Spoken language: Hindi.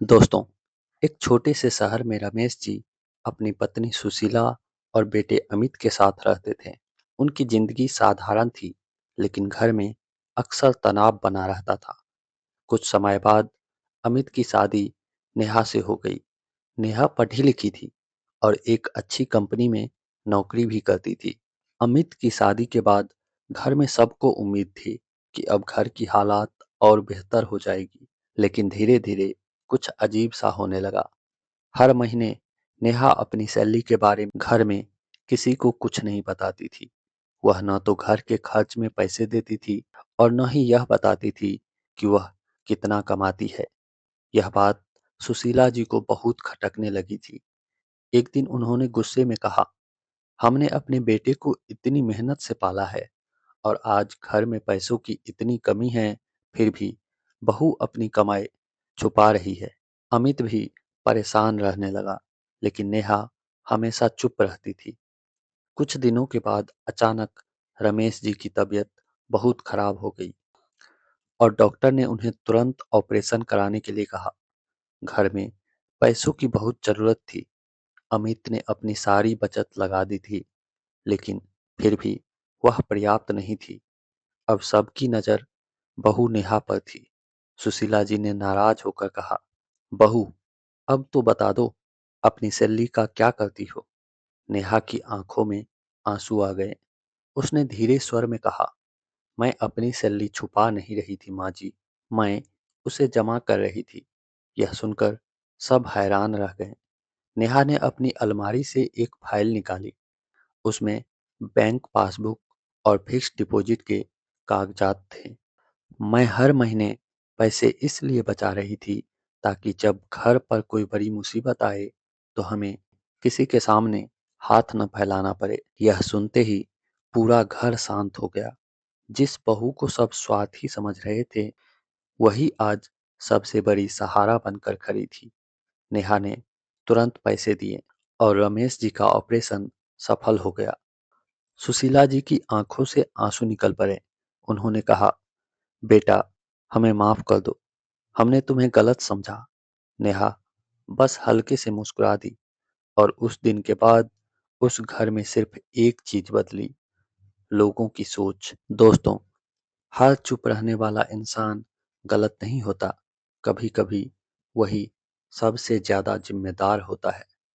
दोस्तों, एक छोटे से शहर में रमेश जी अपनी पत्नी सुशीला और बेटे अमित के साथ रहते थे। उनकी जिंदगी साधारण थी, लेकिन घर में अक्सर तनाव बना रहता था। कुछ समय बाद अमित की शादी नेहा से हो गई। नेहा पढ़ी लिखी थी और एक अच्छी कंपनी में नौकरी भी करती थी। अमित की शादी के बाद घर में सबको उम्मीद थी कि अब घर की हालात और बेहतर हो जाएगी, लेकिन धीरे धीरे कुछ अजीब सा होने लगा। हर महीने नेहा अपनी सैलरी के बारे में घर में किसी को कुछ नहीं बताती थी। वह न तो घर के खर्च में पैसे देती थी और न ही यह बताती थी कि वह कितना कमाती है। यह बात सुशीला जी को बहुत खटकने लगी थी। एक दिन उन्होंने गुस्से में कहा, हमने अपने बेटे को इतनी मेहनत से पाला है और आज घर में पैसों की इतनी कमी है, फिर भी बहू अपनी कमाई छुपा रही है। अमित भी परेशान रहने लगा, लेकिन नेहा हमेशा चुप रहती थी। कुछ दिनों के बाद अचानक रमेश जी की तबीयत बहुत खराब हो गई और डॉक्टर ने उन्हें तुरंत ऑपरेशन कराने के लिए कहा। घर में पैसों की बहुत जरूरत थी। अमित ने अपनी सारी बचत लगा दी थी, लेकिन फिर भी वह पर्याप्त नहीं थी। अब सबकी नजर बहू नेहा पर थी। सुशीला जी ने नाराज होकर कहा, बहू, अब तो बता दो, अपनी सैलरी का क्या करती हो? नेहा की आंखों में आंसू आ गए। उसने धीरे स्वर में कहा, मैं अपनी सैलरी छुपा नहीं रही थी माँ जी, मैं उसे जमा कर रही थी। यह सुनकर सब हैरान रह गए। नेहा ने अपनी अलमारी से एक फाइल निकाली। उसमें बैंक पासबुक और फिक्स्ड डिपॉजिट के कागजात थे। मैं हर महीने पैसे इसलिए बचा रही थी ताकि जब घर पर कोई बड़ी मुसीबत आए तो हमें किसी के सामने हाथ न फैलाना पड़े। यह सुनते ही पूरा घर शांत हो गया। जिस बहू को सब स्वार्थी समझ रहे थे, वही आज सबसे बड़ी सहारा बनकर खड़ी थी। नेहा ने तुरंत पैसे दिए और रमेश जी का ऑपरेशन सफल हो गया। सुशीला जी की आंखों से आंसू निकल पड़े। उन्होंने कहा, बेटा, हमें माफ कर दो, हमने तुम्हें गलत समझा। नेहा बस हल्के से मुस्कुरा दी और उस दिन के बाद उस घर में सिर्फ एक चीज बदली, लोगों की सोच। दोस्तों, हर चुप रहने वाला इंसान गलत नहीं होता। कभी कभी वही सबसे ज्यादा जिम्मेदार होता है।